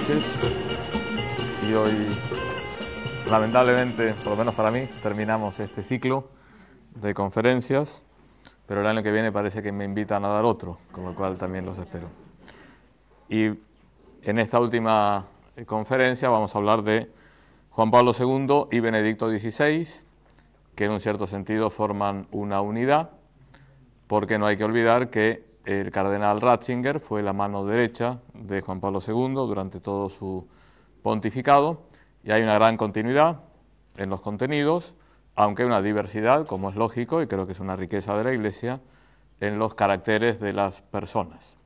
noches. Y hoy, lamentablemente, por lo menos para mí, terminamos este ciclo de conferencias, pero el año que viene parece que me invitan a dar otro, con lo cual también los espero. Y en esta última conferencia vamos a hablar de Juan Pablo II y Benedicto XVI, que en un cierto sentido forman una unidad, porque no hay que olvidar que el cardenal Ratzinger fue la mano derecha de Juan Pablo II durante todo su pontificado, y hay una gran continuidad en los contenidos, aunque hay una diversidad, como es lógico, y creo que es una riqueza de la Iglesia, en los caracteres de las personas.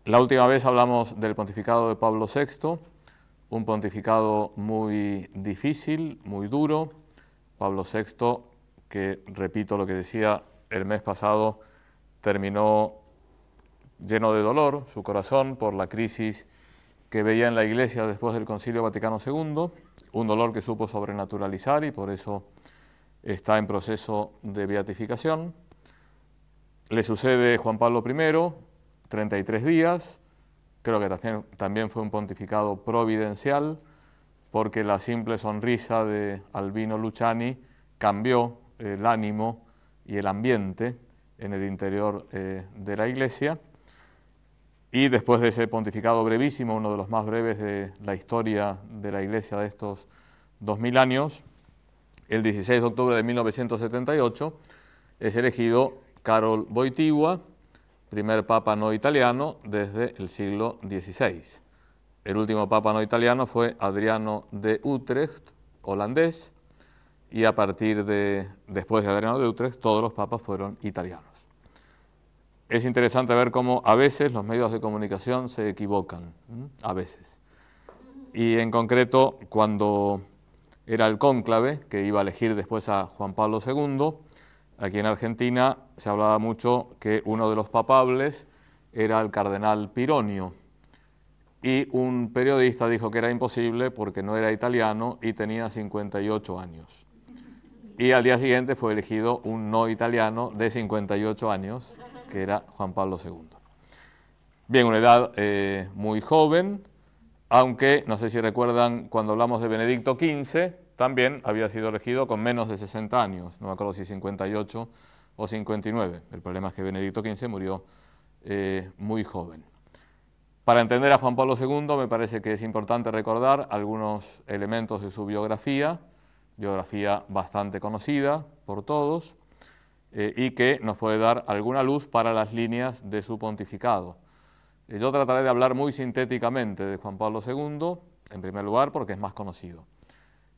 La última vez hablamos del pontificado de Pablo VI, un pontificado muy difícil, muy duro. Pablo VI, que repito lo que decía el mes pasado, terminó lleno de dolor su corazón por la crisis que veía en la Iglesia después del Concilio Vaticano II, un dolor que supo sobrenaturalizar y por eso está en proceso de beatificación. Le sucede Juan Pablo I, 33 días, creo que también fue un pontificado providencial, porque la simple sonrisa de Albino Luciani cambió el ánimo y el ambiente en el interior de la Iglesia. Y después de ese pontificado brevísimo, uno de los más breves de la historia de la Iglesia de estos 2000 años, el 16 de octubre de 1978 es elegido Karol Wojtyła, primer papa no italiano desde el siglo XVI. El último papa no italiano fue Adriano de Utrecht, holandés, y a partir de después de Adriano de Utrecht todos los papas fueron italianos. Es interesante ver cómo a veces los medios de comunicación se equivocan, a veces. Y en concreto, cuando era el cónclave, que iba a elegir después a Juan Pablo II, aquí en Argentina se hablaba mucho que uno de los papables era el cardenal Pironio, y un periodista dijo que era imposible porque no era italiano y tenía 58 años. Y al día siguiente fue elegido un no italiano de 58 años, que era Juan Pablo II. Bien, una edad muy joven, aunque no sé si recuerdan cuando hablamos de Benedicto XV, también había sido elegido con menos de 60 años, no me acuerdo si 58 o 59. El problema es que Benedicto XV murió muy joven. Para entender a Juan Pablo II me parece que es importante recordar algunos elementos de su biografía bastante conocida por todos, y que nos puede dar alguna luz para las líneas de su pontificado. Yo trataré de hablar muy sintéticamente de Juan Pablo II, en primer lugar porque es más conocido,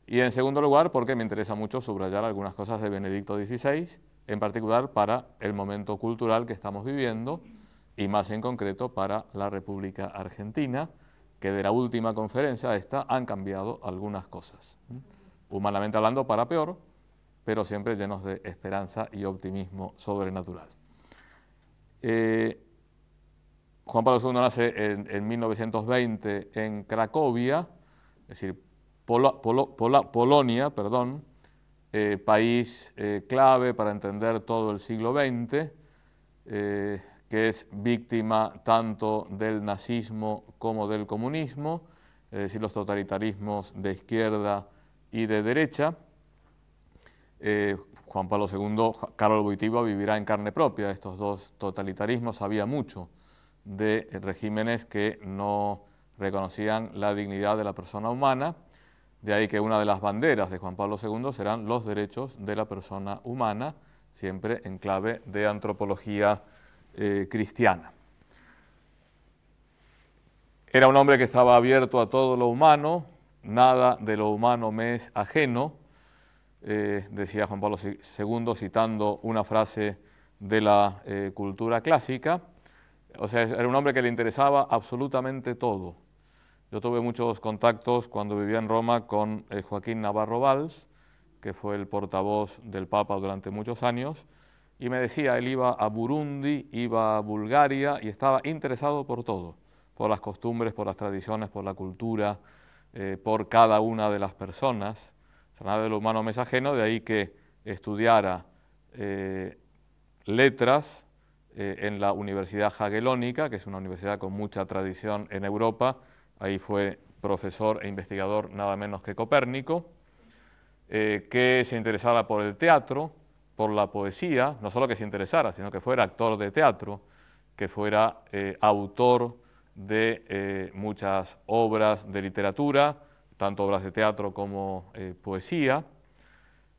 y en segundo lugar porque me interesa mucho subrayar algunas cosas de Benedicto XVI, en particular para el momento cultural que estamos viviendo, y más en concreto para la República Argentina, que de la última conferencia a esta han cambiado algunas cosas, humanamente hablando para peor, pero siempre llenos de esperanza y optimismo sobrenatural. Juan Pablo II nace en 1920 en Cracovia, es decir, Polonia, país clave para entender todo el siglo XX, que es víctima tanto del nazismo como del comunismo, es decir, los totalitarismos de izquierda y de derecha. Juan Pablo II, Karol Wojtyła, vivirá en carne propia estos dos totalitarismos. Sabía mucho de regímenes que no reconocían la dignidad de la persona humana, de ahí que una de las banderas de Juan Pablo II serán los derechos de la persona humana, siempre en clave de antropología cristiana. Era un hombre que estaba abierto a todo lo humano, nada de lo humano me es ajeno, decía Juan Pablo II citando una frase de la cultura clásica. O sea, era un hombre que le interesaba absolutamente todo. Yo tuve muchos contactos cuando vivía en Roma con Joaquín Navarro Valls, que fue el portavoz del Papa durante muchos años, y me decía, él iba a Burundi, iba a Bulgaria y estaba interesado por todo, por las costumbres, por las tradiciones, por la cultura, por cada una de las personas. O sea, nada de lo humano me es ajeno, de ahí que estudiara letras, en la Universidad Jagellónica, que es una universidad con mucha tradición en Europa. Ahí fue profesor e investigador nada menos que Copérnico, que se interesara por el teatro, por la poesía, no solo que se interesara, sino que fuera actor de teatro, que fuera autor de muchas obras de literatura, tanto obras de teatro como poesía,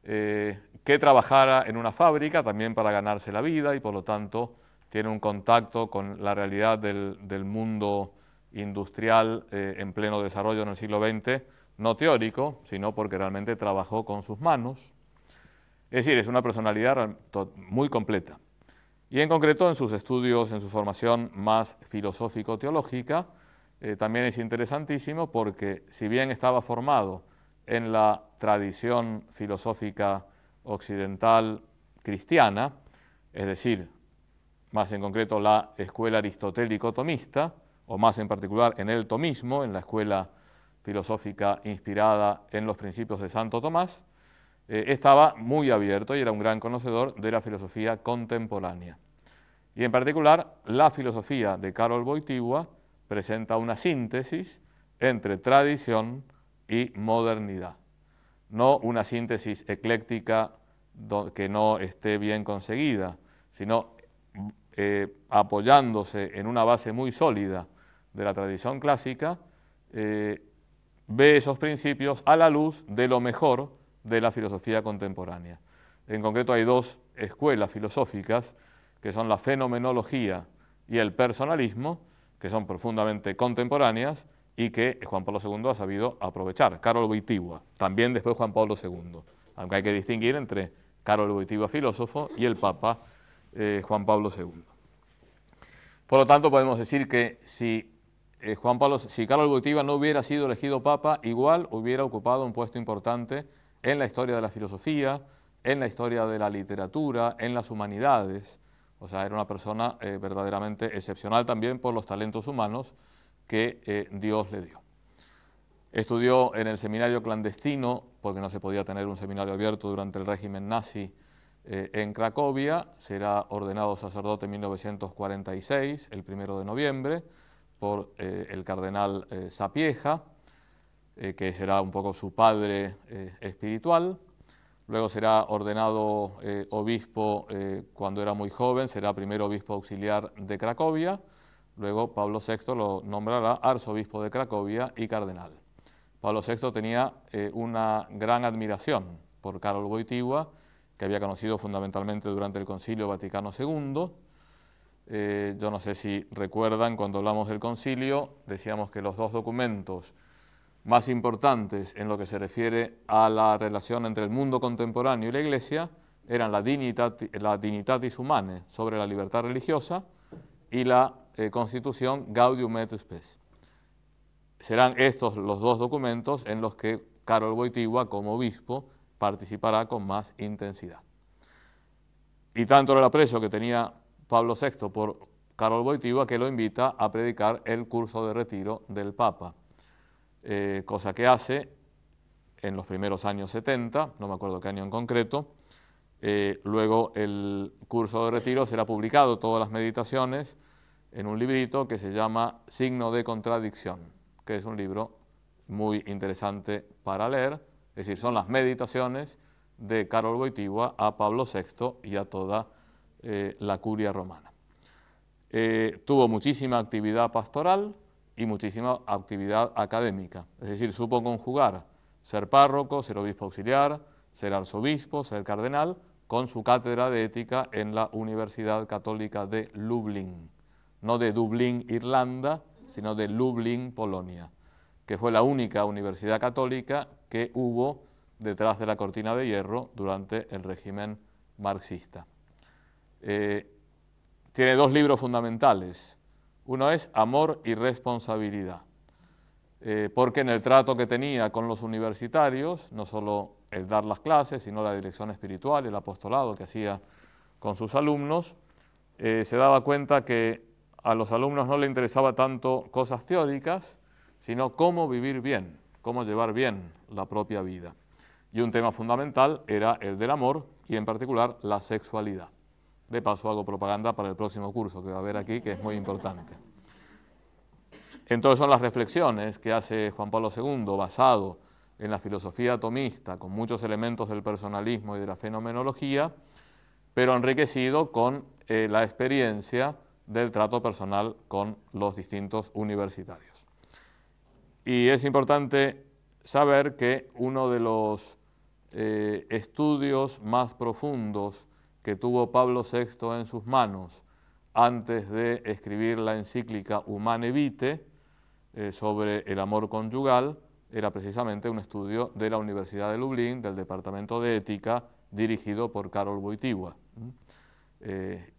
que trabajara en una fábrica también para ganarse la vida y por lo tanto tiene un contacto con la realidad del mundo industrial en pleno desarrollo en el siglo XX, no teórico, sino porque realmente trabajó con sus manos. Es decir, es una personalidad muy completa. Y en concreto en sus estudios, en su formación más filosófico-teológica, también es interesantísimo porque si bien estaba formado en la tradición filosófica occidental cristiana, es decir, más en concreto la escuela aristotélico-tomista, o más en particular en el tomismo, en la escuela filosófica inspirada en los principios de Santo Tomás, estaba muy abierto y era un gran conocedor de la filosofía contemporánea. Y en particular, la filosofía de Karol Wojtyła presenta una síntesis entre tradición y modernidad. No una síntesis ecléctica que no esté bien conseguida, sino apoyándose en una base muy sólida de la tradición clásica, ve esos principios a la luz de lo mejor de la filosofía contemporánea. En concreto hay dos escuelas filosóficas, que son la fenomenología y el personalismo, que son profundamente contemporáneas y que Juan Pablo II ha sabido aprovechar. Karol Wojtyła, también después Juan Pablo II, aunque hay que distinguir entre Karol Wojtyła, filósofo, y el Papa Juan Pablo II. Por lo tanto, podemos decir que si Karol Wojtyła no hubiera sido elegido Papa, igual hubiera ocupado un puesto importante en la historia de la filosofía, en la historia de la literatura, en las humanidades. O sea, era una persona verdaderamente excepcional también por los talentos humanos que Dios le dio. Estudió en el seminario clandestino, porque no se podía tener un seminario abierto durante el régimen nazi en Cracovia. Será ordenado sacerdote en 1946, el 1 de noviembre, por el cardenal Sapieha, que será un poco su padre espiritual. Luego será ordenado obispo cuando era muy joven, será primero obispo auxiliar de Cracovia, luego Pablo VI lo nombrará arzobispo de Cracovia y cardenal. Pablo VI tenía una gran admiración por Karol Wojtyła, que había conocido fundamentalmente durante el Concilio Vaticano II. Yo no sé si recuerdan, cuando hablamos del concilio, decíamos que los dos documentos más importantes en lo que se refiere a la relación entre el mundo contemporáneo y la Iglesia eran la Dignitatis Humanae, sobre la libertad religiosa, y la Constitución Gaudium et Spes. Serán estos los dos documentos en los que Karol Wojtyła, como obispo, participará con más intensidad. Y tanto era el aprecio que tenía Pablo VI por Karol Wojtyła que lo invita a predicar el curso de retiro del Papa. Cosa que hace en los primeros años 70, no me acuerdo qué año en concreto. Luego el curso de retiro será publicado, todas las meditaciones, en un librito que se llama Signo de Contradicción, que es un libro muy interesante para leer, es decir, son las meditaciones de Karol Wojtyła a Pablo VI y a toda la curia romana. Tuvo muchísima actividad pastoral y muchísima actividad académica, es decir, supo conjugar ser párroco, ser obispo auxiliar, ser arzobispo, ser cardenal, con su cátedra de ética en la Universidad Católica de Lublin, no de Dublín, Irlanda, sino de Lublin, Polonia, que fue la única universidad católica que hubo detrás de la cortina de hierro durante el régimen marxista. Tiene dos libros fundamentales. Uno es Amor y Responsabilidad, porque en el trato que tenía con los universitarios, no solo el dar las clases, sino la dirección espiritual, el apostolado que hacía con sus alumnos, se daba cuenta que a los alumnos no le interesaba tanto cosas teóricas, sino cómo vivir bien, cómo llevar bien la propia vida. Y un tema fundamental era el del amor y en particular la sexualidad. De paso hago propaganda para el próximo curso que va a haber aquí, que es muy importante. Entonces son las reflexiones que hace Juan Pablo II, basado en la filosofía atomista, con muchos elementos del personalismo y de la fenomenología, pero enriquecido con la experiencia del trato personal con los distintos universitarios. Y es importante saber que uno de los estudios más profundos que tuvo Pablo VI en sus manos antes de escribir la encíclica Humane Vitae sobre el amor conyugal, era precisamente un estudio de la Universidad de Lublin, del Departamento de Ética, dirigido por Karol Wojtyła.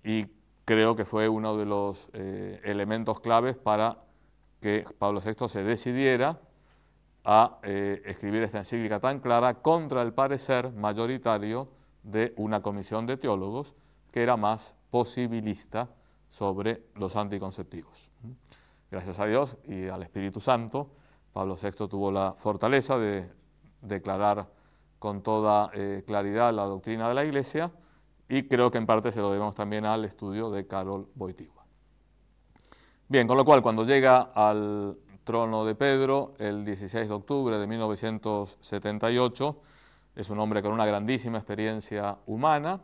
Y creo que fue uno de los elementos claves para que Pablo VI se decidiera a escribir esta encíclica tan clara contra el parecer mayoritario de una comisión de teólogos que era más posibilista sobre los anticonceptivos. Gracias a Dios y al Espíritu Santo, Pablo VI tuvo la fortaleza de declarar con toda claridad la doctrina de la Iglesia, y creo que en parte se lo debemos también al estudio de Karol Wojtyła. Bien, con lo cual, cuando llega al trono de Pedro, el 16 de octubre de 1978, es un hombre con una grandísima experiencia humana,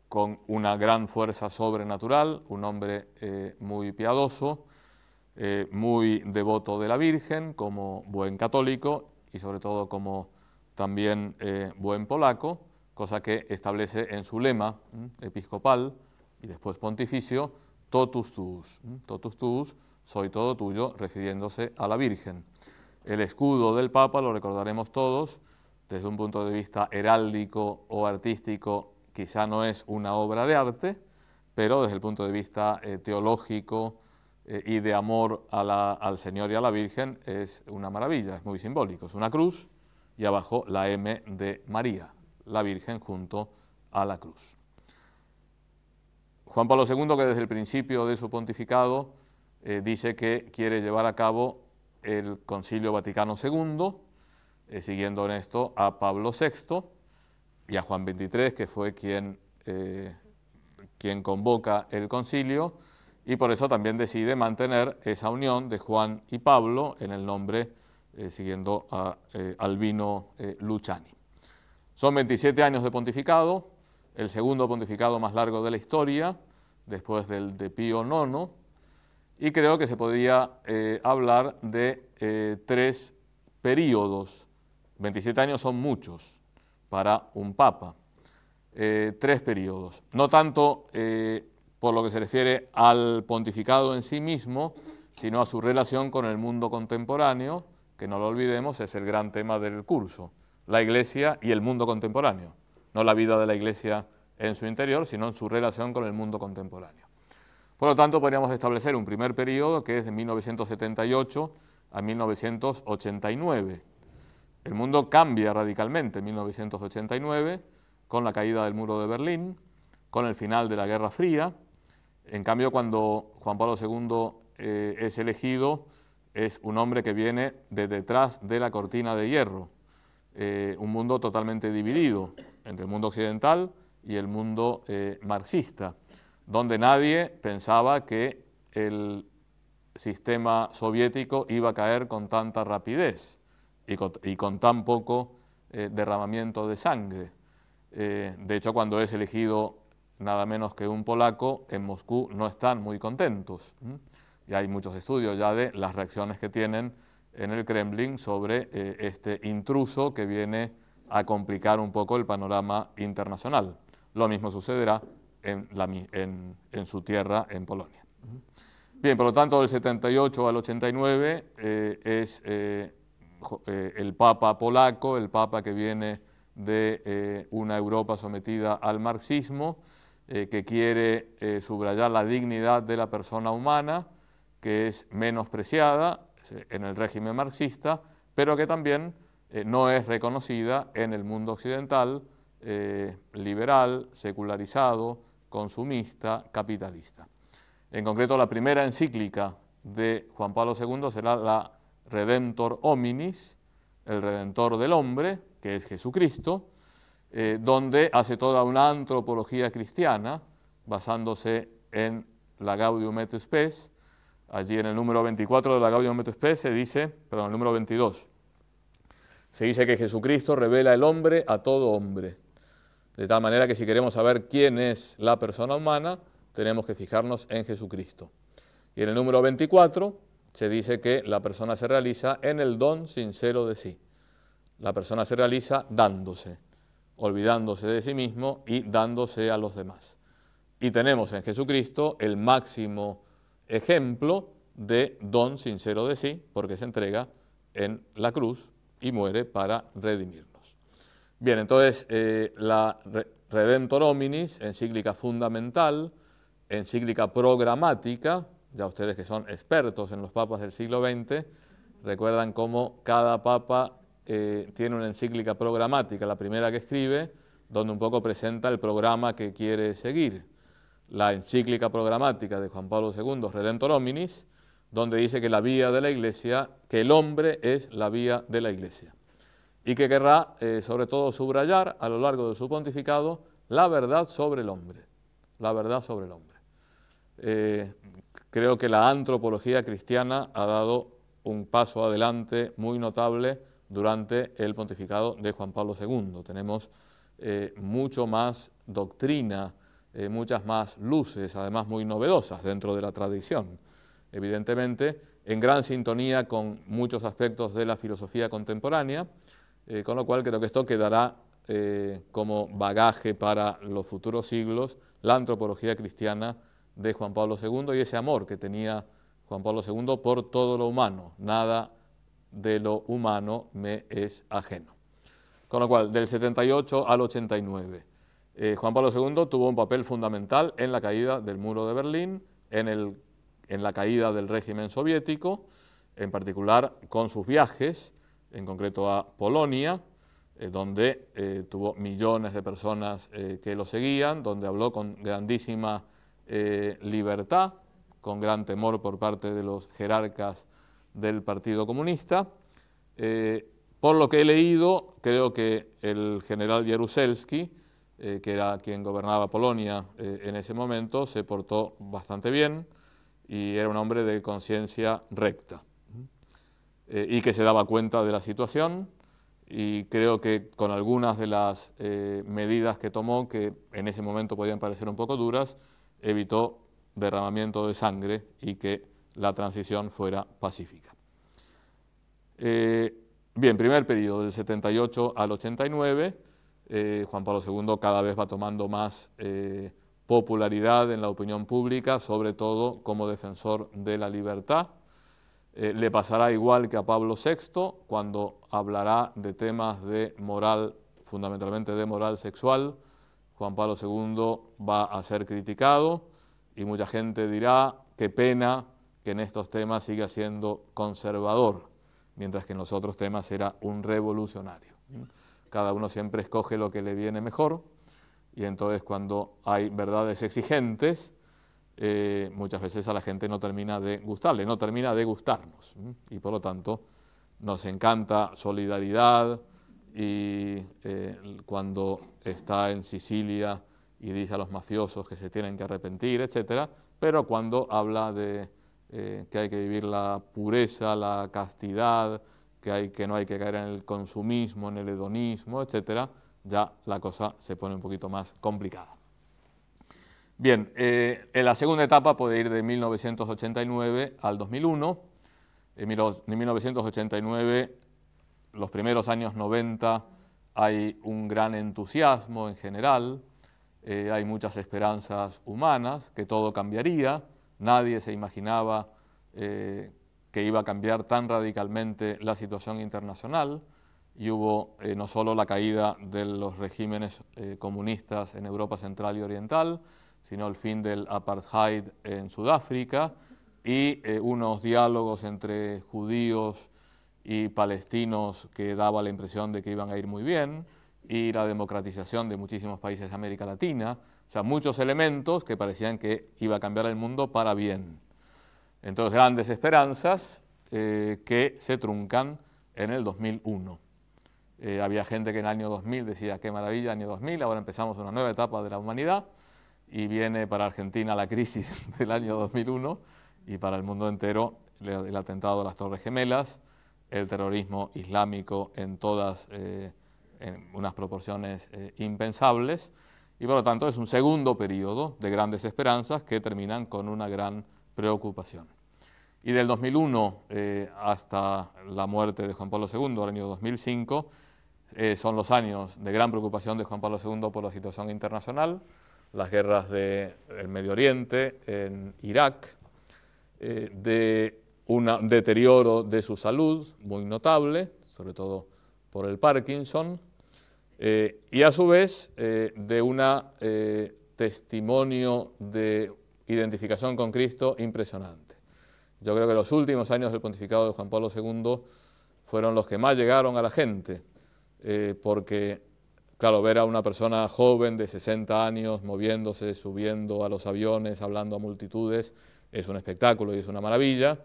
con una gran fuerza sobrenatural, un hombre muy piadoso, muy devoto de la Virgen, como buen católico y sobre todo como también buen polaco, cosa que establece en su lema episcopal y después pontificio, totus tuus, soy todo tuyo, refiriéndose a la Virgen. El escudo del Papa, lo recordaremos todos, desde un punto de vista heráldico o artístico, quizá no es una obra de arte, pero desde el punto de vista teológico y de amor al Señor y a la Virgen es una maravilla, es muy simbólico. Es una cruz y abajo la M de María, la Virgen junto a la cruz. Juan Pablo II, que desde el principio de su pontificado dice que quiere llevar a cabo el Concilio Vaticano II, siguiendo en esto a Pablo VI y a Juan XXIII, que fue quien convoca el concilio, y por eso también decide mantener esa unión de Juan y Pablo en el nombre, siguiendo a Albino Luciani. Son 27 años de pontificado, el segundo pontificado más largo de la historia, después del de Pío IX, y creo que se podía hablar de 3 períodos. 27 años son muchos para un papa. 3 períodos, no tanto por lo que se refiere al pontificado en sí mismo, sino a su relación con el mundo contemporáneo, que no lo olvidemos, es el gran tema del curso, la Iglesia y el mundo contemporáneo, no la vida de la Iglesia en su interior, sino en su relación con el mundo contemporáneo. Por lo tanto, podríamos establecer un primer periodo que es de 1978 a 1989. El mundo cambia radicalmente en 1989, con la caída del muro de Berlín, con el final de la Guerra Fría. En cambio, cuando Juan Pablo II es elegido, es un hombre que viene de detrás de la cortina de hierro, un mundo totalmente dividido entre el mundo occidental y el mundo marxista, donde nadie pensaba que el sistema soviético iba a caer con tanta rapidez y con tan poco derramamiento de sangre. De hecho, cuando es elegido nada menos que un polaco, en Moscú no están muy contentos. Y hay muchos estudios ya de las reacciones que tienen en el Kremlin sobre este intruso que viene a complicar un poco el panorama internacional. Lo mismo sucederá en su tierra, en Polonia. Bien, por lo tanto, del 78 al 89 es el Papa polaco, el Papa que viene de una Europa sometida al marxismo, que quiere subrayar la dignidad de la persona humana, que es menospreciada en el régimen marxista, pero que también no es reconocida en el mundo occidental, liberal, secularizado, consumista, capitalista. En concreto, la primera encíclica de Juan Pablo II será la Redemptor Hominis, el Redentor del Hombre, que es Jesucristo, donde hace toda una antropología cristiana, basándose en la Gaudium et Spes. Allí en el número 24 de la Gaudium et Spes se dice, perdón, el número 22, se dice que Jesucristo revela el hombre a todo hombre. De tal manera que si queremos saber quién es la persona humana, tenemos que fijarnos en Jesucristo. Y en el número 24 se dice que la persona se realiza en el don sincero de sí. La persona se realiza dándose, olvidándose de sí mismo y dándose a los demás. Y tenemos en Jesucristo el máximo ejemplo de don sincero de sí, porque se entrega en la cruz y muere para redimirnos. Bien, entonces la Redemptor Hominis, encíclica fundamental, encíclica programática, ya ustedes que son expertos en los papas del siglo XX, recuerdan cómo cada papa tiene una encíclica programática, la primera que escribe, donde un poco presenta el programa que quiere seguir. La encíclica programática de Juan Pablo II, Redemptor Hominis, donde dice que la vía de la Iglesia, que el hombre es la vía de la Iglesia, y que querrá sobre todo subrayar a lo largo de su pontificado la verdad sobre el hombre, la verdad sobre el hombre. Creo que la antropología cristiana ha dado un paso adelante muy notable durante el pontificado de Juan Pablo II. Tenemos mucho más doctrina, muchas más luces, además muy novedosas dentro de la tradición, evidentemente en gran sintonía con muchos aspectos de la filosofía contemporánea, con lo cual creo que esto quedará como bagaje para los futuros siglos, la antropología cristiana de Juan Pablo II y ese amor que tenía Juan Pablo II por todo lo humano, nada de lo humano me es ajeno. Con lo cual, del 78 al 89, Juan Pablo II tuvo un papel fundamental en la caída del muro de Berlín, en la caída del régimen soviético, en particular con sus viajes, en concreto a Polonia, donde tuvo millones de personas que lo seguían, donde habló con grandísima libertad, con gran temor por parte de los jerarcas del Partido Comunista. Por lo que he leído, creo que el general Jaruzelski, que era quien gobernaba Polonia en ese momento, se portó bastante bien y era un hombre de conciencia recta y que se daba cuenta de la situación, y creo que con algunas de las medidas que tomó, que en ese momento podían parecer un poco duras, evitó derramamiento de sangre y que la transición fuera pacífica. Bien, primer periodo, del 78 al 89, Juan Pablo II cada vez va tomando más popularidad en la opinión pública, sobre todo como defensor de la libertad. Le pasará igual que a Pablo VI, cuando hablará de temas de moral, fundamentalmente de moral sexual. Juan Pablo II va a ser criticado y mucha gente dirá, qué pena que en estos temas siga siendo conservador, mientras que en los otros temas era un revolucionario. Cada uno siempre escoge lo que le viene mejor, y entonces cuando hay verdades exigentes, muchas veces a la gente no termina de gustarle, no termina de gustarnos, y por lo tanto nos encanta solidaridad, y cuando está en Sicilia y dice a los mafiosos que se tienen que arrepentir, etcétera, pero cuando habla de que hay que vivir la pureza, la castidad, que no hay que caer en el consumismo, en el hedonismo, etcétera, ya la cosa se pone un poquito más complicada. Bien, en la segunda etapa puede ir de 1989 al 2001. En 1989, los primeros años 90, hay un gran entusiasmo en general, hay muchas esperanzas humanas, que todo cambiaría. Nadie se imaginaba que iba a cambiar tan radicalmente la situación internacional, y hubo no solo la caída de los regímenes comunistas en Europa Central y Oriental, sino el fin del apartheid en Sudáfrica y unos diálogos entre judíos y palestinos que daba la impresión de que iban a ir muy bien, y la democratización de muchísimos países de América Latina, o sea, muchos elementos que parecían que iba a cambiar el mundo para bien. Entonces, grandes esperanzas que se truncan en el 2001. Había gente que en el año 2000 decía, qué maravilla, año 2000, ahora empezamos una nueva etapa de la humanidad, y viene para Argentina la crisis del año 2001, y para el mundo entero el atentado a las Torres Gemelas, el terrorismo islámico en todas, en unas proporciones impensables, y por lo tanto es un segundo periodo de grandes esperanzas que terminan con una gran preocupación. Y del 2001 hasta la muerte de Juan Pablo II, el año 2005, son los años de gran preocupación de Juan Pablo II por la situación internacional, las guerras del Medio Oriente, en Irak, de un deterioro de su salud muy notable, sobre todo por el Parkinson, y a su vez de un testimonio de identificación con Cristo impresionante. Yo creo que los últimos años del pontificado de Juan Pablo II fueron los que más llegaron a la gente, porque, claro, ver a una persona joven de 60 años moviéndose, subiendo a los aviones, hablando a multitudes, es un espectáculo y es una maravilla,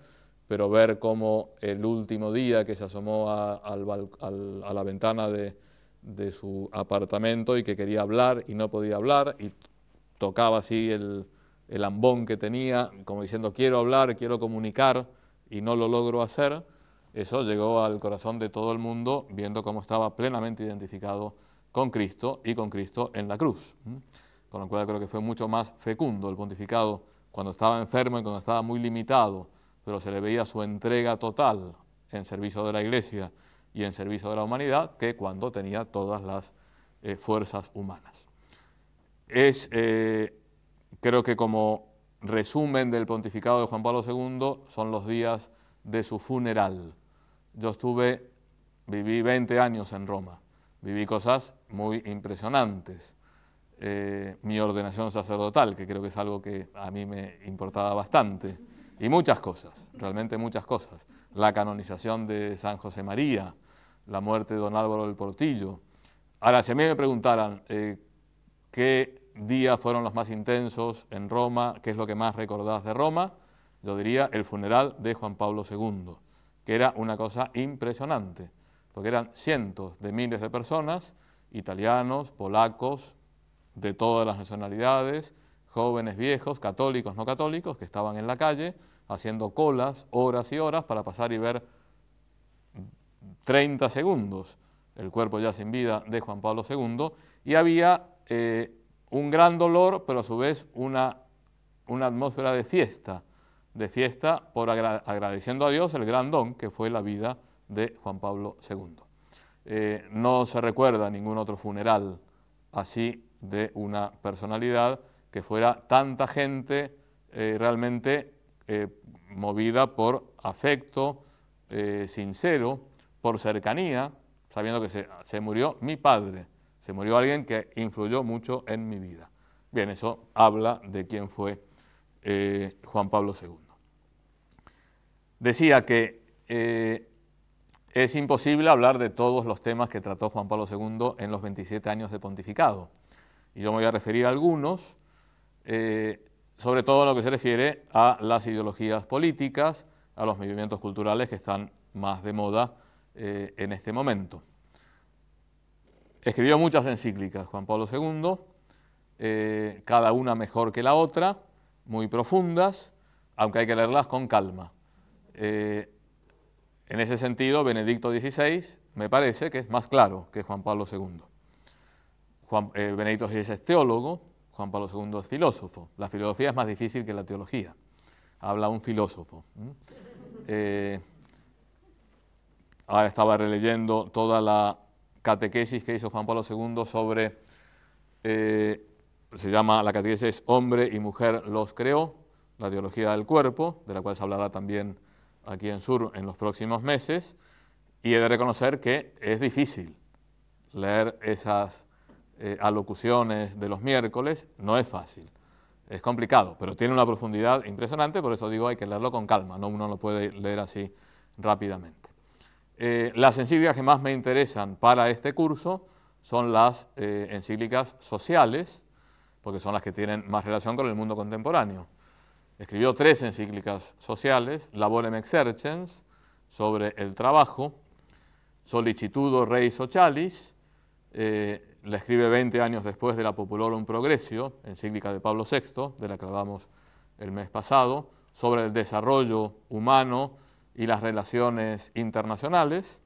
pero ver cómo el último día que se asomó a la ventana de su apartamento y que quería hablar y no podía hablar, y tocaba así el ambón que tenía, como diciendo quiero hablar, quiero comunicar y no lo logro hacer, eso llegó al corazón de todo el mundo viendo cómo estaba plenamente identificado con Cristo y con Cristo en la cruz. Con lo cual creo que fue mucho más fecundo el pontificado cuando estaba enfermo y cuando estaba muy limitado, pero se le veía su entrega total en servicio de la Iglesia y en servicio de la humanidad, que cuando tenía todas las fuerzas humanas. Creo que como resumen del pontificado de Juan Pablo II son los días de su funeral. Yo viví 20 años en Roma, viví cosas muy impresionantes. Mi ordenación sacerdotal, que creo que es algo que a mí me importaba bastante, y muchas cosas, realmente muchas cosas. La canonización de San José María, la muerte de don Álvaro del Portillo. Ahora, si a mí me preguntaran qué días fueron los más intensos en Roma, qué es lo que más recordás de Roma, yo diría el funeral de Juan Pablo II, que era una cosa impresionante, porque eran cientos de miles de personas, italianos, polacos, de todas las nacionalidades, jóvenes, viejos, católicos, no católicos, que estaban en la calle haciendo colas, horas y horas, para pasar y ver 30 segundos el cuerpo ya sin vida de Juan Pablo II, y había un gran dolor, pero a su vez una atmósfera de fiesta por agradeciendo a Dios el gran don que fue la vida de Juan Pablo II. No se recuerda ningún otro funeral así de una personalidad que fuera tanta gente realmente movida por afecto sincero, por cercanía, sabiendo que se murió mi padre, se murió alguien que influyó mucho en mi vida. Bien, eso habla de quién fue Juan Pablo II. Decía que es imposible hablar de todos los temas que trató Juan Pablo II en los 27 años de pontificado. Y yo me voy a referir a algunos, sobre todo en lo que se refiere a las ideologías políticas, a los movimientos culturales que están más de moda en este momento. Escribió muchas encíclicas Juan Pablo II, cada una mejor que la otra, muy profundas, aunque hay que leerlas con calma. En ese sentido, Benedicto XVI me parece que es más claro que Juan Pablo II. Benedicto XVI es teólogo, Juan Pablo II es filósofo. La filosofía es más difícil que la teología. Habla un filósofo. Ahora estaba releyendo toda la catequesis que hizo Juan Pablo II sobre, se llama la catequesis Hombre y Mujer los creó, la teología del cuerpo, de la cual se hablará también aquí en Sur en los próximos meses, y he de reconocer que es difícil leer esas alocuciones de los miércoles, no es fácil, es complicado, pero tiene una profundidad impresionante, por eso digo hay que leerlo con calma, no uno lo puede leer así rápidamente. Las encíclicas que más me interesan para este curso son las encíclicas sociales, porque son las que tienen más relación con el mundo contemporáneo. Escribió 3 encíclicas sociales, Laborem Exercens, sobre el trabajo, Solicitudo Rei Socialis, la escribe 20 años después de la Populorum Progressio, encíclica de Pablo VI, de la que hablamos el mes pasado, sobre el desarrollo humano y las relaciones internacionales,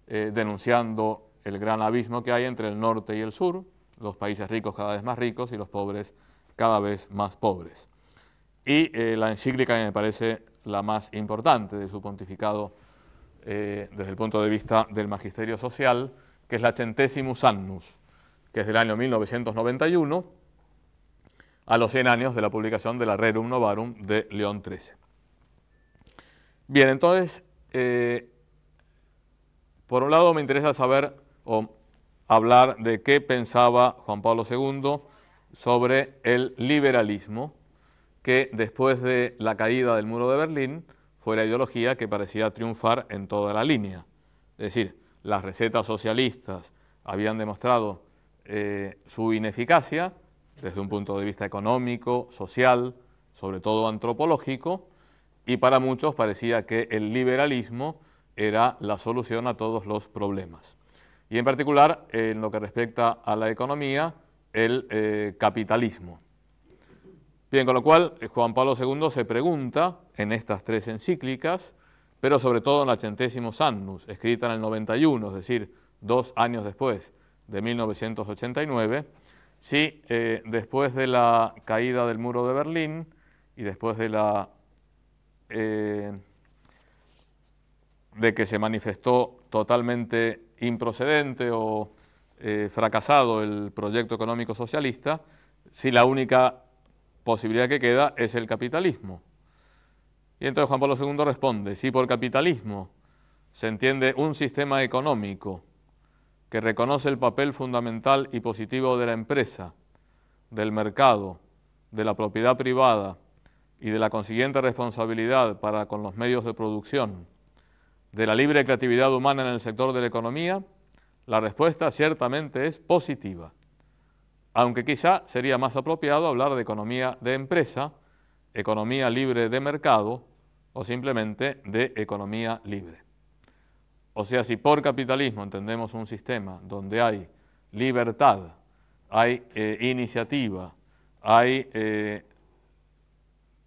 denunciando el gran abismo que hay entre el norte y el sur, los países ricos cada vez más ricos y los pobres cada vez más pobres. Y la encíclica que me parece la más importante de su pontificado desde el punto de vista del magisterio social, que es la Centesimus Annus, que es del año 1991, a los 100 años de la publicación de la Rerum Novarum de León XIII. Bien, entonces, por un lado me interesa saber o hablar de qué pensaba Juan Pablo II sobre el liberalismo, que después de la caída del muro de Berlín fue la ideología que parecía triunfar en toda la línea. Es decir, las recetas socialistas habían demostrado su ineficacia desde un punto de vista económico, social, sobre todo antropológico, y para muchos parecía que el liberalismo era la solución a todos los problemas. Y en particular, en lo que respecta a la economía, el capitalismo. Bien, con lo cual Juan Pablo II se pregunta en estas tres encíclicas, pero sobre todo en la Centesimus Annus, escrita en el 91, es decir, 2 años después de 1989, si después de la caída del muro de Berlín y después de que se manifestó totalmente improcedente o fracasado el proyecto económico socialista, si la única posibilidad que queda es el capitalismo. Y entonces Juan Pablo II responde, si por capitalismo se entiende un sistema económico que reconoce el papel fundamental y positivo de la empresa, del mercado, de la propiedad privada y de la consiguiente responsabilidad para con los medios de producción, de la libre creatividad humana en el sector de la economía, la respuesta ciertamente es positiva, aunque quizá sería más apropiado hablar de economía de empresa, economía libre de mercado o simplemente de economía libre. O sea, si por capitalismo entendemos un sistema donde hay libertad, hay iniciativa, hay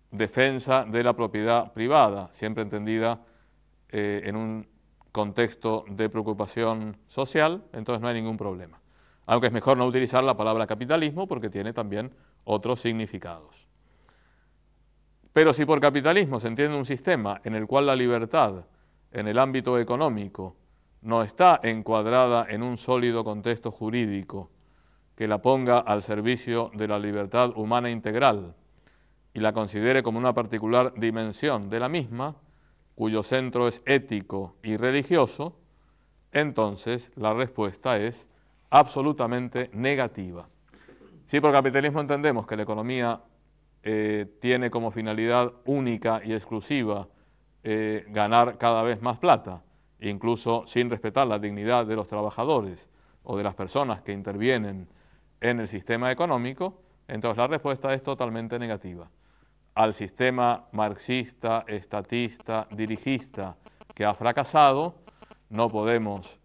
defensa de la propiedad privada, siempre entendida en un contexto de preocupación social, entonces no hay ningún problema. Aunque es mejor no utilizar la palabra capitalismo porque tiene también otros significados. Pero si por capitalismo se entiende un sistema en el cual la libertad en el ámbito económico no está encuadrada en un sólido contexto jurídico que la ponga al servicio de la libertad humana integral y la considere como una particular dimensión de la misma, cuyo centro es ético y religioso, entonces la respuesta es absolutamente negativa. Si por capitalismo entendemos que la economía tiene como finalidad única y exclusiva ganar cada vez más plata, incluso sin respetar la dignidad de los trabajadores o de las personas que intervienen en el sistema económico, entonces la respuesta es totalmente negativa. Al sistema marxista, estatista, dirigista que ha fracasado, no podemos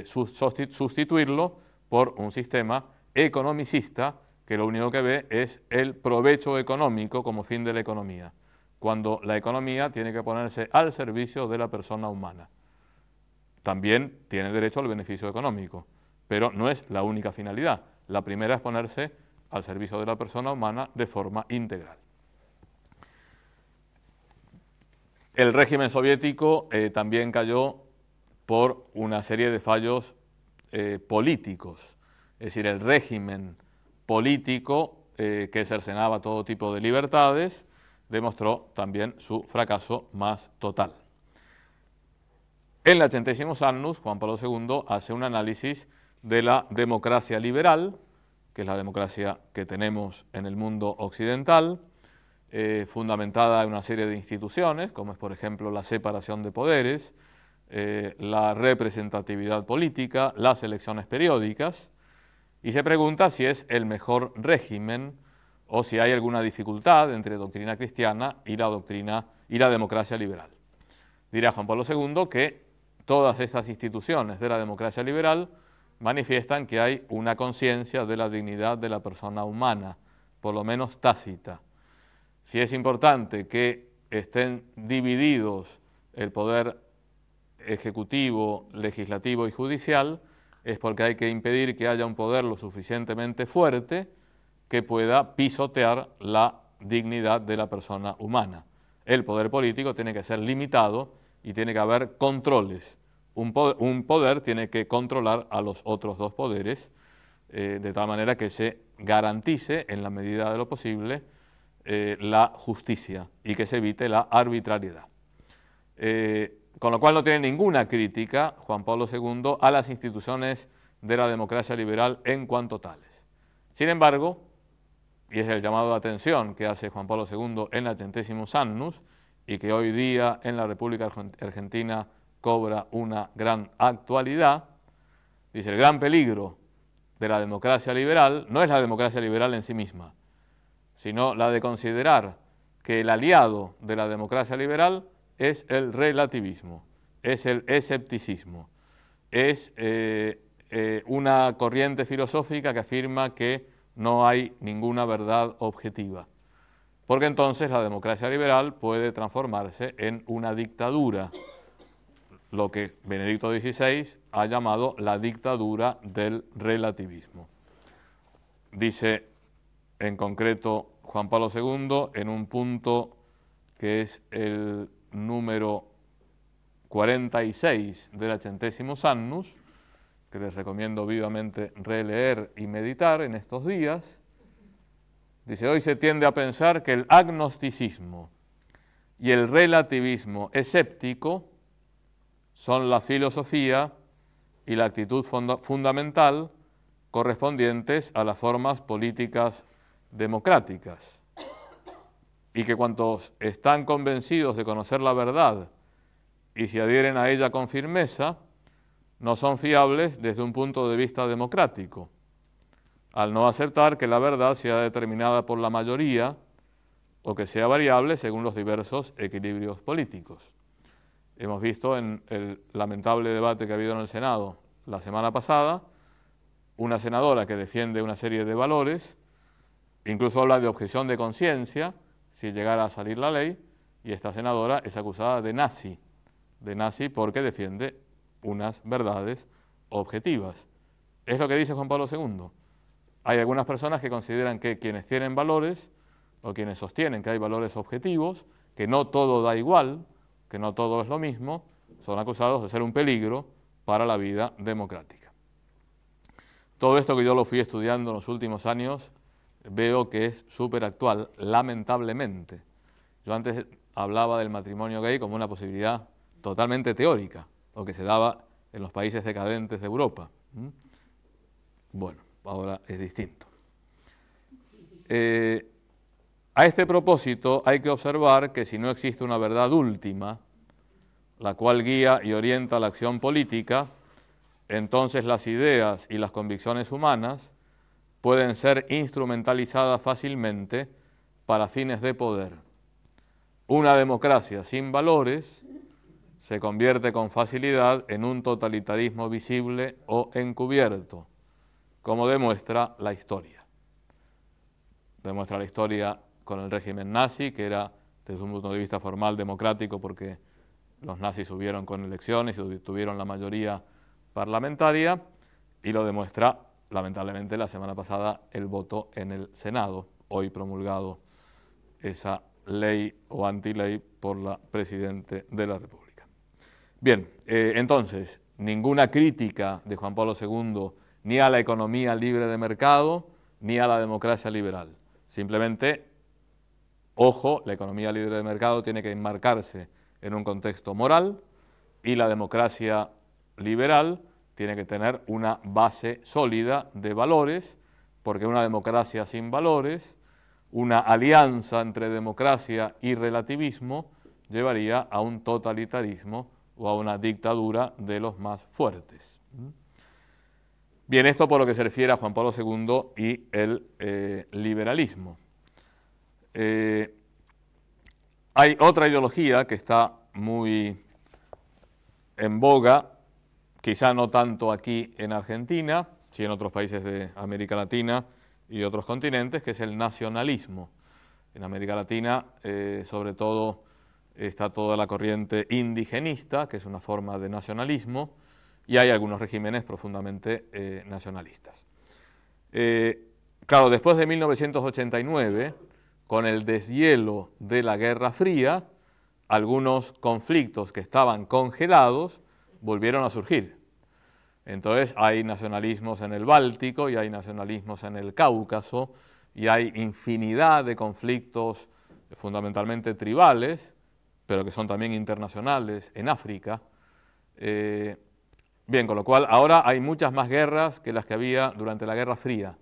sustituirlo por un sistema economicista que lo único que ve es el provecho económico como fin de la economía, cuando la economía tiene que ponerse al servicio de la persona humana. También tiene derecho al beneficio económico, pero no es la única finalidad. La primera es ponerse al servicio de la persona humana de forma integral. El régimen soviético también cayó por una serie de fallos políticos, es decir, el régimen político que cercenaba todo tipo de libertades demostró también su fracaso más total. En la Centesimus Annus, Juan Pablo II hace un análisis de la democracia liberal, que es la democracia que tenemos en el mundo occidental, fundamentada en una serie de instituciones, como es por ejemplo la separación de poderes, la representatividad política, las elecciones periódicas, y se pregunta si es el mejor régimen o si hay alguna dificultad entre doctrina cristiana y la democracia liberal. Dirá Juan Pablo II que todas estas instituciones de la democracia liberal manifiestan que hay una conciencia de la dignidad de la persona humana, por lo menos tácita. Si es importante que estén divididos el poder ejecutivo, legislativo y judicial, es porque hay que impedir que haya un poder lo suficientemente fuerte que pueda pisotear la dignidad de la persona humana. El poder político tiene que ser limitado y tiene que haber controles. Un poder tiene que controlar a los otros dos poderes de tal manera que se garantice en la medida de lo posible la justicia y que se evite la arbitrariedad. Con lo cual no tiene ninguna crítica Juan Pablo II a las instituciones de la democracia liberal en cuanto tales. Sin embargo, y es el llamado de atención que hace Juan Pablo II en la Centesimus Annus y que hoy día en la República Argentina cobra una gran actualidad, dice: el gran peligro de la democracia liberal no es la democracia liberal en sí misma, sino la de considerar que el aliado de la democracia liberal es el relativismo, es el escepticismo, es una corriente filosófica que afirma que no hay ninguna verdad objetiva, porque entonces la democracia liberal puede transformarse en una dictadura, lo que Benedicto XVI ha llamado la dictadura del relativismo. Dice en concreto Juan Pablo II en un punto que es el número 46 de la Centesimus Annus, que les recomiendo vivamente releer y meditar en estos días. Dice: hoy se tiende a pensar que el agnosticismo y el relativismo escéptico son la filosofía y la actitud fundamental correspondientes a las formas políticas democráticas, y que cuantos están convencidos de conocer la verdad y se adhieren a ella con firmeza, no son fiables desde un punto de vista democrático, al no aceptar que la verdad sea determinada por la mayoría o que sea variable según los diversos equilibrios políticos. Hemos visto en el lamentable debate que ha habido en el Senado la semana pasada, una senadora que defiende una serie de valores, incluso habla de objeción de conciencia si llegara a salir la ley, y esta senadora es acusada de nazi porque defiende unas verdades objetivas. Es lo que dice Juan Pablo II. Hay algunas personas que consideran que quienes tienen valores o quienes sostienen que hay valores objetivos, que no todo da igual, que no todo es lo mismo, son acusados de ser un peligro para la vida democrática. Todo esto que yo lo fui estudiando en los últimos años, veo que es súper actual, lamentablemente. Yo antes hablaba del matrimonio gay como una posibilidad totalmente teórica, lo que se daba en los países decadentes de Europa. Bueno, ahora es distinto. A este propósito hay que observar que si no existe una verdad última, la cual guía y orienta la acción política, entonces las ideas y las convicciones humanas pueden ser instrumentalizadas fácilmente para fines de poder. Una democracia sin valores se convierte con facilidad en un totalitarismo visible o encubierto, como demuestra la historia. Demuestra la historia con el régimen nazi, que era desde un punto de vista formal democrático porque los nazis subieron con elecciones y tuvieron la mayoría parlamentaria, y lo demuestra lamentablemente la semana pasada el voto en el Senado, hoy promulgado esa ley o antiley por la Presidenta de la República. Bien, entonces, ninguna crítica de Juan Pablo II ni a la economía libre de mercado ni a la democracia liberal. Simplemente, ojo, la economía libre de mercado tiene que enmarcarse en un contexto moral y la democracia liberal tiene que tener una base sólida de valores, porque una democracia sin valores, una alianza entre democracia y relativismo, llevaría a un totalitarismo o a una dictadura de los más fuertes. Bien, esto por lo que se refiere a Juan Pablo II y el liberalismo. Hay otra ideología que está muy en boga quizá no tanto aquí en Argentina, sí en otros países de América Latina y otros continentes, que es el nacionalismo. En América Latina, sobre todo, está toda la corriente indigenista, que es una forma de nacionalismo, y hay algunos regímenes profundamente nacionalistas. Claro, después de 1989, con el deshielo de la Guerra Fría, algunos conflictos que estaban congelados volvieron a surgir. Entonces hay nacionalismos en el Báltico y hay nacionalismos en el Cáucaso y hay infinidad de conflictos fundamentalmente tribales, pero que son también internacionales en África. Bien, con lo cual ahora hay muchas más guerras que las que había durante la Guerra Fría,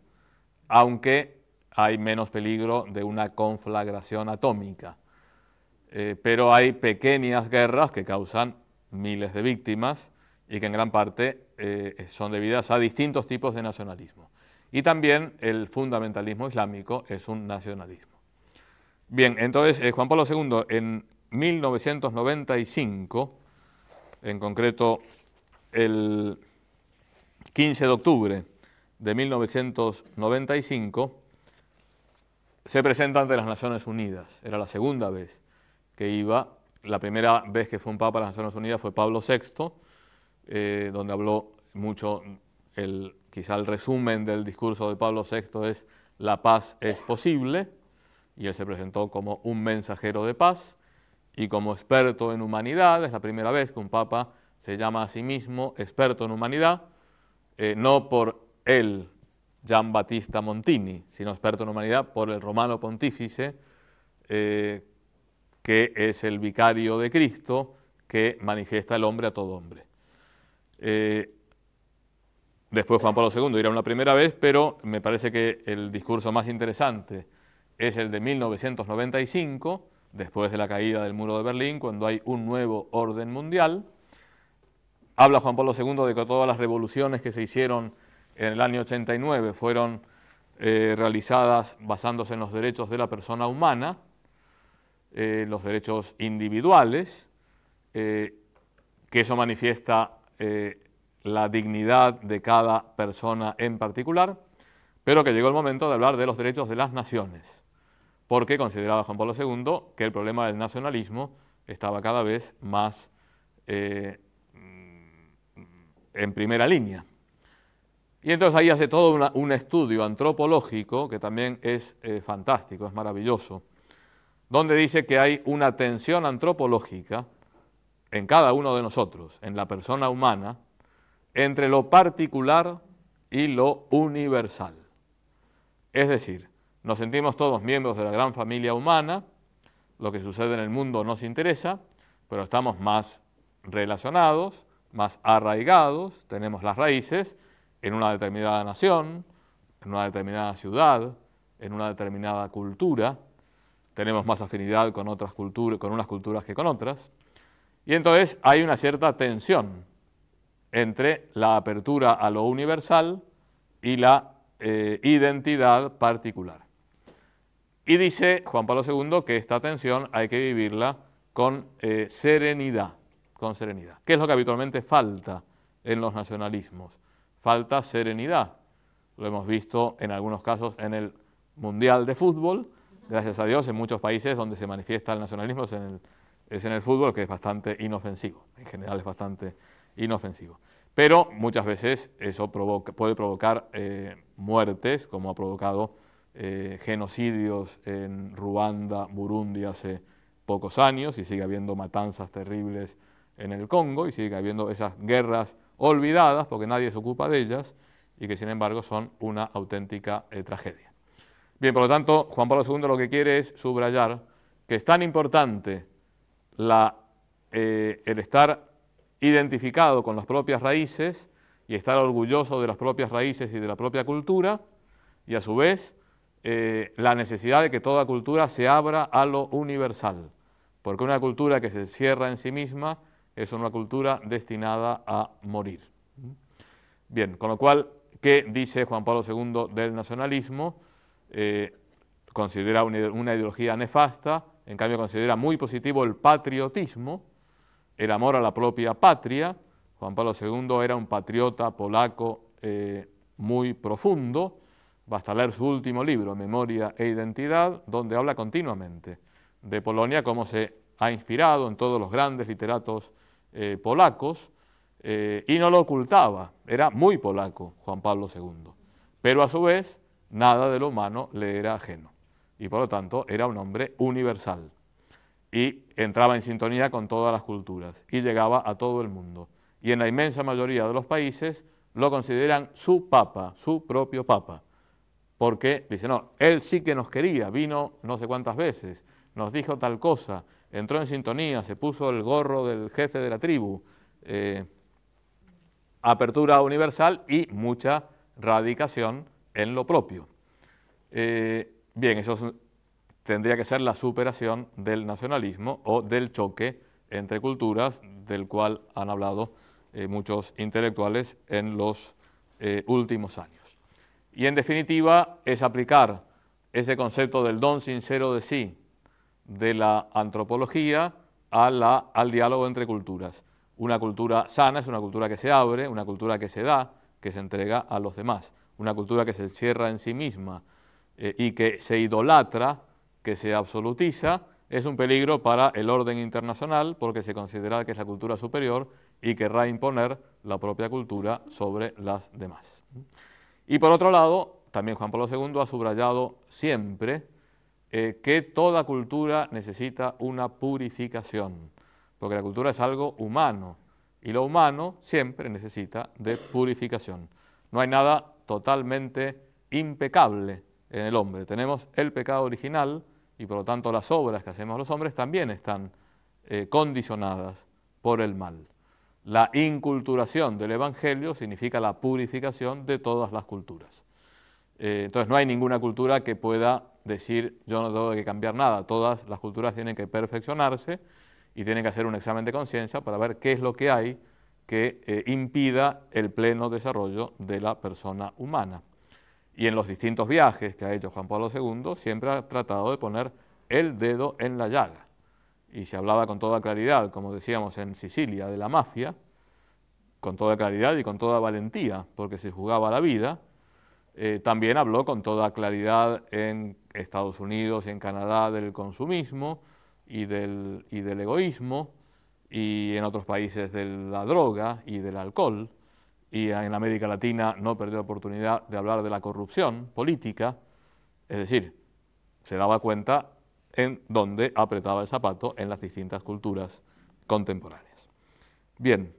aunque hay menos peligro de una conflagración atómica. Pero hay pequeñas guerras que causan miles de víctimas y que en gran parte son debidas a distintos tipos de nacionalismo. Y también el fundamentalismo islámico es un nacionalismo. Bien, entonces Juan Pablo II en 1995, en concreto el 15 de octubre de 1995, se presenta ante las Naciones Unidas. Era la segunda vez que iba. La primera vez que fue un papa a las Naciones Unidas fue Pablo VI, donde habló mucho, quizá el resumen del discurso de Pablo VI es «La paz es posible», y él se presentó como un mensajero de paz y como experto en humanidad. Es la primera vez que un papa se llama a sí mismo experto en humanidad, no por él, Gian Battista Montini, sino experto en humanidad por el Romano Pontífice, que es el vicario de Cristo que manifiesta el hombre a todo hombre. Después Juan Pablo II irá una primera vez, pero me parece que el discurso más interesante es el de 1995, después de la caída del muro de Berlín, cuando hay un nuevo orden mundial. Habla Juan Pablo II de que todas las revoluciones que se hicieron en el año 89 fueron realizadas basándose en los derechos de la persona humana, los derechos individuales, que eso manifiesta la dignidad de cada persona en particular, pero que llegó el momento de hablar de los derechos de las naciones, porque consideraba Juan Pablo II que el problema del nacionalismo estaba cada vez más en primera línea. Y entonces ahí hace todo un estudio antropológico que también es fantástico, es maravilloso, donde dice que hay una tensión antropológica en cada uno de nosotros, en la persona humana, entre lo particular y lo universal. Es decir, nos sentimos todos miembros de la gran familia humana, lo que sucede en el mundo nos interesa, pero estamos más relacionados, más arraigados, tenemos las raíces en una determinada nación, en una determinada ciudad, en una determinada cultura, tenemos más afinidad con otras culturas, con unas culturas que con otras, y entonces hay una cierta tensión entre la apertura a lo universal y la identidad particular. Y dice Juan Pablo II que esta tensión hay que vivirla con serenidad, ¿Qué es lo que habitualmente falta en los nacionalismos? Falta serenidad. Lo hemos visto en algunos casos en el Mundial de Fútbol, gracias a Dios, en muchos países donde se manifiesta el nacionalismo es en el fútbol, que es bastante inofensivo, en general es bastante inofensivo. Pero muchas veces eso puede provocar muertes, como ha provocado genocidios en Ruanda, Burundi hace pocos años, y sigue habiendo matanzas terribles en el Congo, y sigue habiendo esas guerras olvidadas porque nadie se ocupa de ellas y que sin embargo son una auténtica tragedia. Bien, por lo tanto, Juan Pablo II lo que quiere es subrayar que es tan importante el estar identificado con las propias raíces y estar orgulloso de las propias raíces y de la propia cultura, y a su vez la necesidad de que toda cultura se abra a lo universal, porque una cultura que se cierra en sí misma es una cultura destinada a morir. Bien, con lo cual, ¿qué dice Juan Pablo II del nacionalismo? Considera una ideología nefasta, en cambio considera muy positivo el patriotismo, el amor a la propia patria. Juan Pablo II era un patriota polaco muy profundo. Basta leer su último libro, Memoria e Identidad, donde habla continuamente de Polonia, cómo se ha inspirado en todos los grandes literatos polacos, y no lo ocultaba. Era muy polaco Juan Pablo II, pero a su vez nada de lo humano le era ajeno, y por lo tanto era un hombre universal, y entraba en sintonía con todas las culturas, y llegaba a todo el mundo, y en la inmensa mayoría de los países lo consideran su papa, su propio papa, porque dice, no, él sí que nos quería, vino no sé cuántas veces, nos dijo tal cosa, entró en sintonía, se puso el gorro del jefe de la tribu, apertura universal y mucha radicación en lo propio. Bien, eso tendría que ser la superación del nacionalismo o del choque entre culturas, del cual han hablado muchos intelectuales en los últimos años. Y en definitiva es aplicar ese concepto del don sincero de sí de la antropología al diálogo entre culturas. Una cultura sana es una cultura que se abre, una cultura que se da, que se entrega a los demás. Una cultura que se encierra en sí misma y que se idolatra, que se absolutiza, es un peligro para el orden internacional porque se considera que es la cultura superior y querrá imponer la propia cultura sobre las demás. Y por otro lado, también Juan Pablo II ha subrayado siempre que toda cultura necesita una purificación, porque la cultura es algo humano, y lo humano siempre necesita de purificación. No hay nada totalmente impecable en el hombre. Tenemos el pecado original, y por lo tanto las obras que hacemos los hombres también están condicionadas por el mal. La inculturación del Evangelio significa la purificación de todas las culturas. Entonces no hay ninguna cultura que pueda decir yo no tengo que cambiar nada. Todas las culturas tienen que perfeccionarse y tienen que hacer un examen de conciencia para ver qué es lo que hay que impida el pleno desarrollo de la persona humana. Y en los distintos viajes que ha hecho Juan Pablo II siempre ha tratado de poner el dedo en la llaga. Y se hablaba con toda claridad, como decíamos en Sicilia, de la mafia, con toda claridad y con toda valentía, porque se jugaba la vida. También habló con toda claridad en Estados Unidos y en Canadá del consumismo y del egoísmo, y en otros países de la droga y del alcohol, y en América Latina no perdió la oportunidad de hablar de la corrupción política, es decir, se daba cuenta en dónde apretaba el zapato en las distintas culturas contemporáneas. Bien,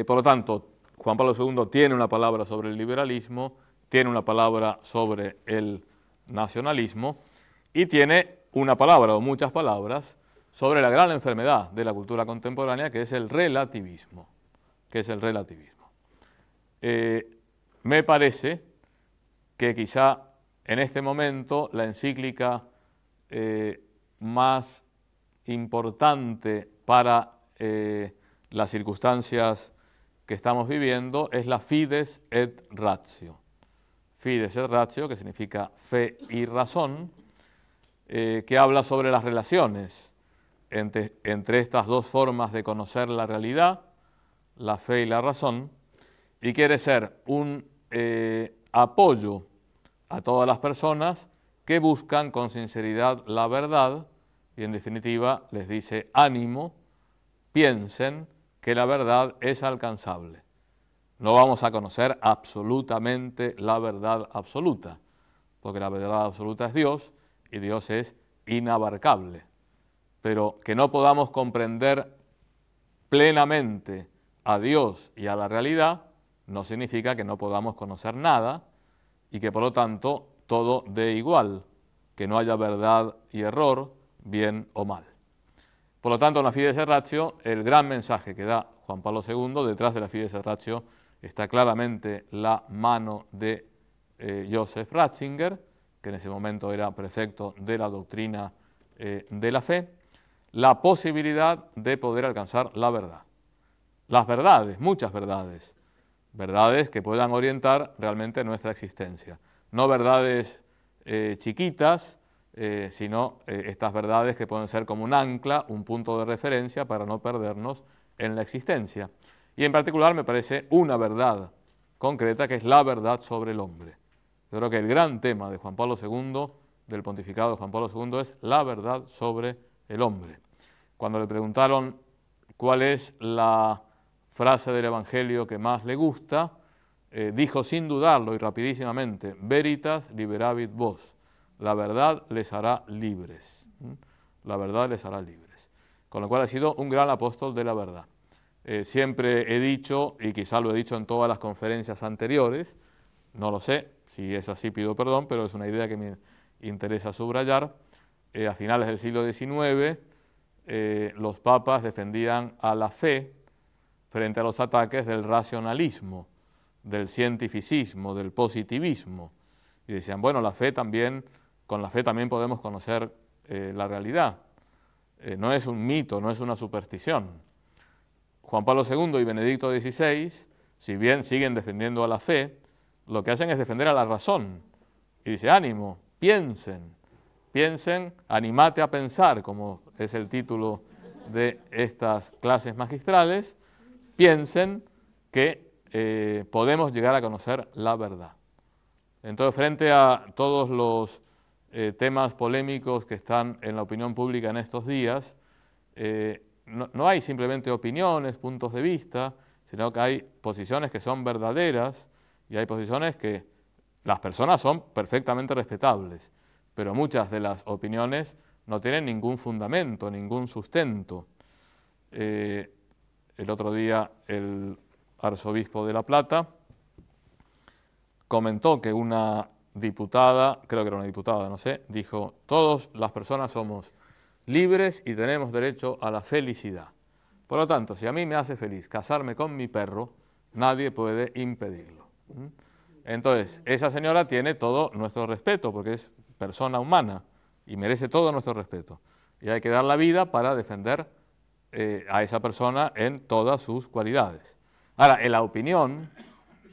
por lo tanto, Juan Pablo II tiene una palabra sobre el liberalismo, tiene una palabra sobre el nacionalismo y tiene una palabra o muchas palabras sobre la gran enfermedad de la cultura contemporánea, que es el relativismo. Me parece que quizá en este momento la encíclica más importante para las circunstancias que estamos viviendo es la Fides et Ratio. Fides et Ratio, que significa fe y razón, que habla sobre las relaciones entre estas dos formas de conocer la realidad, la fe y la razón, y quiere ser un apoyo a todas las personas que buscan con sinceridad la verdad, y en definitiva les dice ánimo, piensen que la verdad es alcanzable. No vamos a conocer absolutamente la verdad absoluta, porque la verdad absoluta es Dios y Dios es inabarcable. Pero que no podamos comprender plenamente a Dios y a la realidad no significa que no podamos conocer nada y que por lo tanto todo dé igual, que no haya verdad y error, bien o mal. Por lo tanto, en la Fides et Ratio, el gran mensaje que da Juan Pablo II, detrás de la Fides et Ratio está claramente la mano de Joseph Ratzinger, que en ese momento era prefecto de la doctrina de la fe, la posibilidad de poder alcanzar la verdad. Las verdades, muchas verdades, verdades que puedan orientar realmente nuestra existencia. No verdades chiquitas, sino estas verdades que pueden ser como un ancla, un punto de referencia para no perdernos en la existencia. y en particular me parece una verdad concreta que es la verdad sobre el hombre. Yo creo que el gran tema de Juan Pablo II, del pontificado de Juan Pablo II, es la verdad sobre el hombre. Cuando le preguntaron cuál es la frase del Evangelio que más le gusta, dijo sin dudarlo y rapidísimamente: Veritas liberavit vos, la verdad les hará libres. La verdad les hará libres. Con lo cual ha sido un gran apóstol de la verdad. Siempre he dicho, y quizá lo he dicho en todas las conferencias anteriores, no lo sé, si es así pido perdón, pero es una idea que me interesa subrayar. A finales del siglo XIX, los papas defendían a la fe frente a los ataques del racionalismo, del cientificismo, del positivismo. Y decían, bueno, la fe también, con la fe también podemos conocer la realidad. No es un mito, no es una superstición. Juan Pablo II y Benedicto XVI, si bien siguen defendiendo a la fe, lo que hacen es defender a la razón. Y dice, ánimo, piensen, animate a pensar, como es el título de estas clases magistrales, piensen que podemos llegar a conocer la verdad. Entonces, frente a todos los temas polémicos que están en la opinión pública en estos días, no hay simplemente opiniones, puntos de vista, sino que hay posiciones que son verdaderas y hay posiciones que las personas son perfectamente respetables, pero muchas de las opiniones no tienen ningún fundamento, ningún sustento. El otro día el arzobispo de La Plata comentó que una diputada, creo que era una diputada, no sé, dijo, todas las personas somos libres y tenemos derecho a la felicidad. Por lo tanto, si a mí me hace feliz casarme con mi perro, nadie puede impedirlo. Entonces, esa señora tiene todo nuestro respeto, porque es persona humana y merece todo nuestro respeto. Y hay que dar la vida para defender a esa persona en todas sus cualidades. Ahora, en la opinión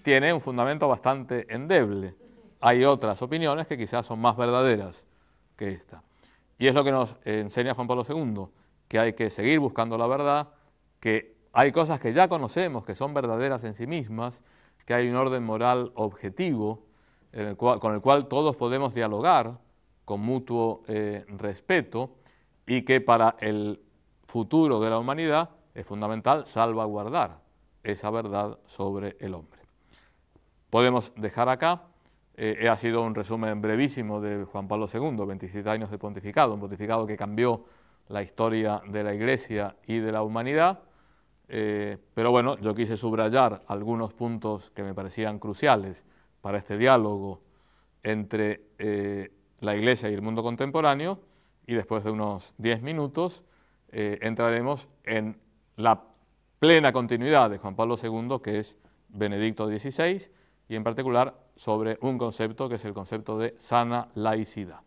tiene un fundamento bastante endeble. Hay otras opiniones que quizás son más verdaderas que esta. Y es lo que nos enseña Juan Pablo II, que hay que seguir buscando la verdad, que hay cosas que ya conocemos, que son verdaderas en sí mismas, que hay un orden moral objetivo con el cual todos podemos dialogar con mutuo respeto y que para el futuro de la humanidad es fundamental salvaguardar esa verdad sobre el hombre. Podemos dejar acá. Ha sido un resumen brevísimo de Juan Pablo II, 27 años de pontificado, un pontificado que cambió la historia de la Iglesia y de la humanidad, pero bueno, yo quise subrayar algunos puntos que me parecían cruciales para este diálogo entre la Iglesia y el mundo contemporáneo, y después de unos 10 minutos entraremos en la plena continuidad de Juan Pablo II, que es Benedicto XVI, y en particular sobre un concepto que es el concepto de sana laicidad.